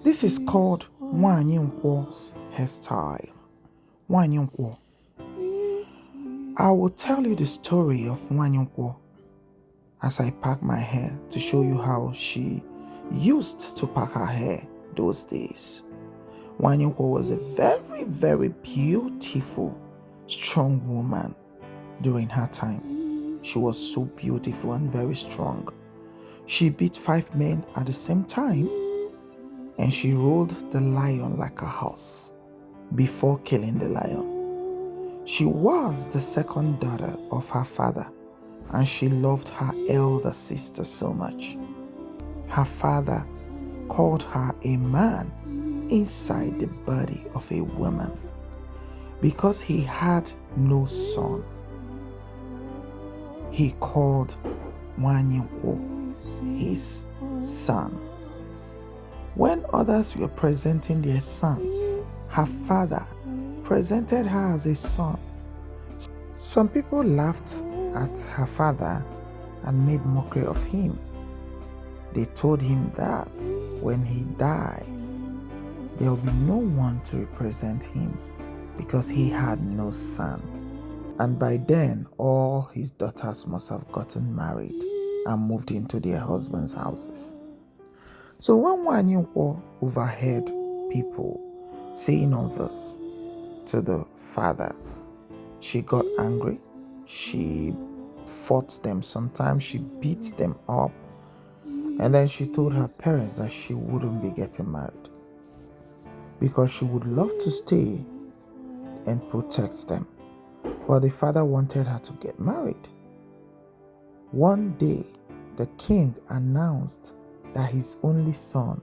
This is called Nwanyinwo's hairstyle. Nwanyinwo. I will tell you the story of Nwanyinwo as I pack my hair to show you how she used to pack her hair those days. Nwanyinwo was a very, very beautiful, strong woman during her time. She was so beautiful and very strong. She beat 5 men at the same time, and she ruled the lion like a horse before killing the lion. She was the second daughter of her father, and she loved her elder sister so much. Her father called her a man inside the body of a woman because he had no son. He called Nwanyinwo his son. When others were presenting their sons, her father presented her as a son. Some people laughed at her father and made mockery of him. They told him that when he dies, there will be no one to represent him because he had no son. And by then, all his daughters must have gotten married and moved into their husbands' houses. So when Nwanyinwo overheard people saying all this to the father, she got angry. She fought them. Sometimes she beat them up. And then she told her parents that she wouldn't be getting married because she would love to stay and protect them. But the father wanted her to get married. One day, the king announced that his only son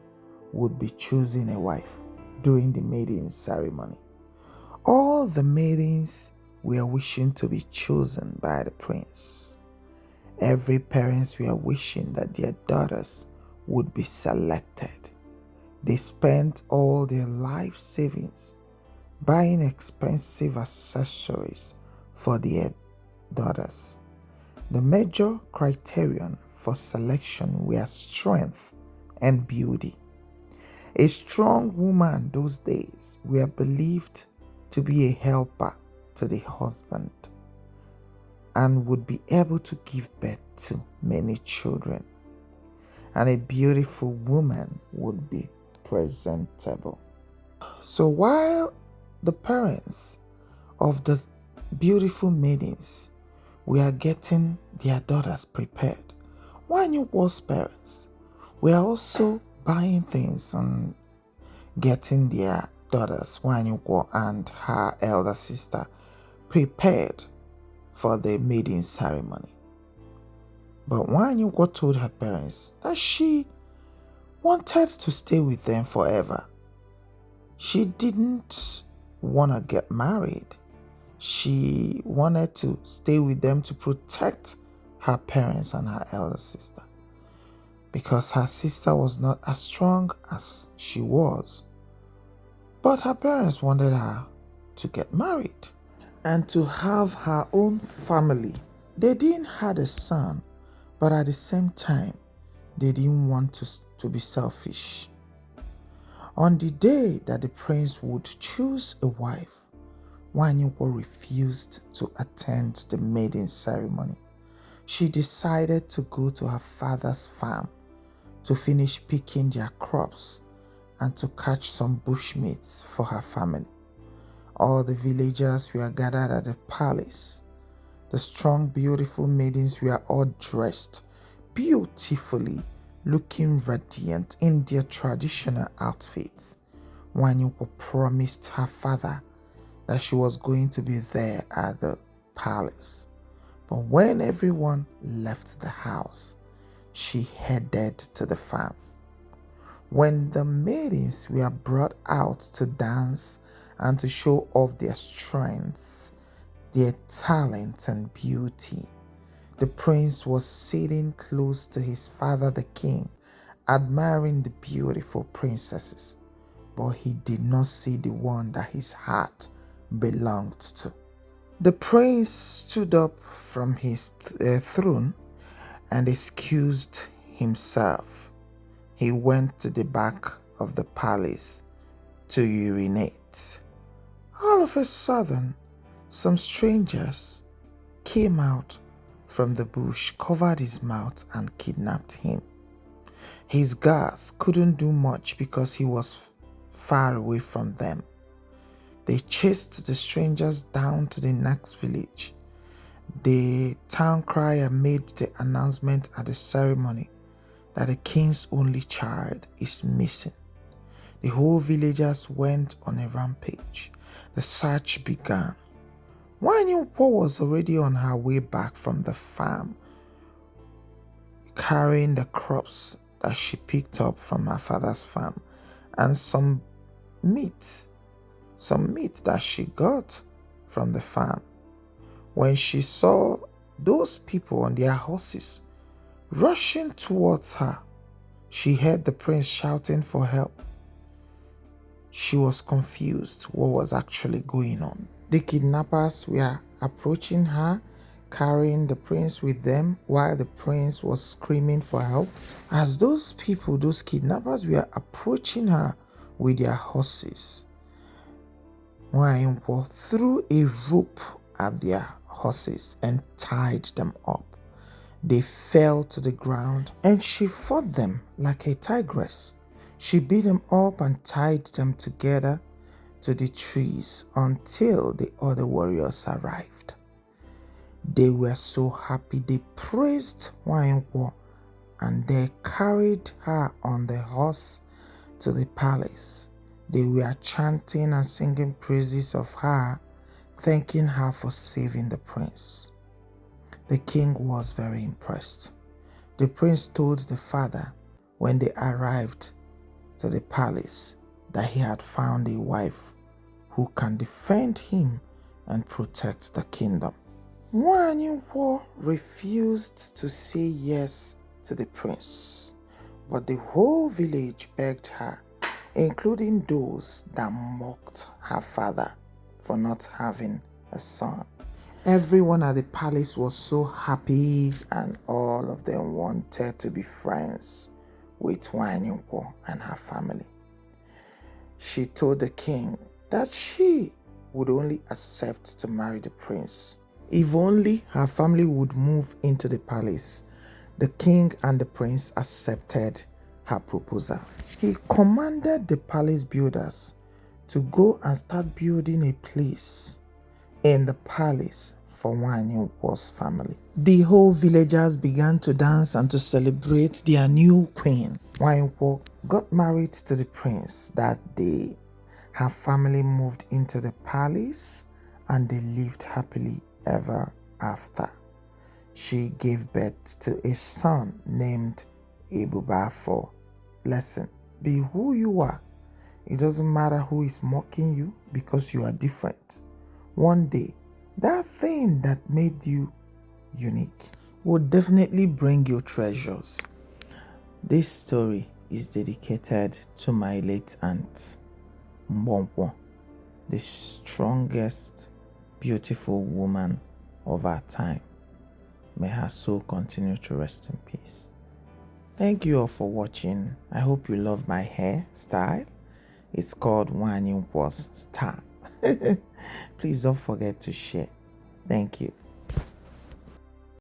would be choosing a wife during the maiden ceremony. All the maidens were wishing to be chosen by the prince. Every parents were wishing that their daughters would be selected. They spent all their life savings buying expensive accessories for their daughters. The major criterion for selection were strength and beauty. A strong woman those days were believed to be a helper to the husband and would be able to give birth to many children. And a beautiful woman would be presentable. So while the parents of the beautiful maidens were getting their daughters prepared, Nwanyinwo's parents were also buying things and getting their daughters, Nwanyinwo and her elder sister, prepared for the maiden ceremony. But Nwanyinwo told her parents that she wanted to stay with them forever. She didn't want to get married. She wanted to stay with them to protect her parents and her elder sister because her sister was not as strong as she was. But her parents wanted her to get married and to have her own family. They didn't have a son, but at the same time, they didn't want to be selfish. On the day that the prince would choose a wife, Nwanyinwo refused to attend the maiden ceremony. She decided to go to her father's farm to finish picking their crops and to catch some bushmeats for her family. All the villagers were gathered at the palace. The strong, beautiful maidens were all dressed beautifully, looking radiant in their traditional outfits. Nwanyinwo promised her father that she was going to be there at the palace. But when everyone left the house, she headed to the farm. When the maidens were brought out to dance and to show off their strengths, their talent and beauty, the prince was sitting close to his father the king, admiring the beautiful princesses, but he did not see the one that his heart belonged to. The prince stood up from his throne and excused himself. He went to the back of the palace to urinate. All of a sudden, some strangers came out from the bush, covered his mouth, and kidnapped him. His guards couldn't do much because he was far away from them. They chased the strangers down to the next village. The town crier made the announcement at the ceremony that the king's only child is missing. The whole villagers went on a rampage. The search began. Wanyinkwo was already on her way back from the farm, carrying the crops that she picked up from her father's farm and some meat that she got from the farm. When she saw those people on their horses rushing towards her, she heard the prince shouting for help. She was confused what was actually going on. The kidnappers were approaching her, carrying the prince with them while the prince was screaming for help. As those kidnappers were approaching her with their horses, Wanyinkwo threw a rope at their horses and tied them up. They fell to the ground and she fought them like a tigress. She beat them up and tied them together to the trees until the other warriors arrived. They were so happy. They praised Wanyinkwo and they carried her on the horse to the palace. They were chanting and singing praises of her, thanking her for saving the prince. The king was very impressed. The prince told the father when they arrived to the palace that he had found a wife who can defend him and protect the kingdom. Wanyinkwo refused to say yes to the prince, but the whole village begged her, including those that mocked her father for not having a son. Everyone at the palace was so happy and all of them wanted to be friends with Wanyinkwo and her family. She told the king that she would only accept to marry the prince if only her family would move into the palace. The king and the prince accepted her proposal. He commanded the palace builders to go and start building a place in the palace for Wanyinkwo's family. The whole villagers began to dance and to celebrate their new queen. Wanyinkwo got married to the prince that day. Her family moved into the palace and they lived happily ever after. She gave birth to a son named Ebubafo. Listen, be who you are. It doesn't matter who is mocking you because you are different. One day, that thing that made you unique will definitely bring you treasures. This story is dedicated to my late aunt, Mbonpo, the strongest, beautiful woman of our time. May her soul continue to rest in peace. Thank you all for watching. I hope you love my hair style. It's called Wanyinkwo's style. Please don't forget to share. Thank you.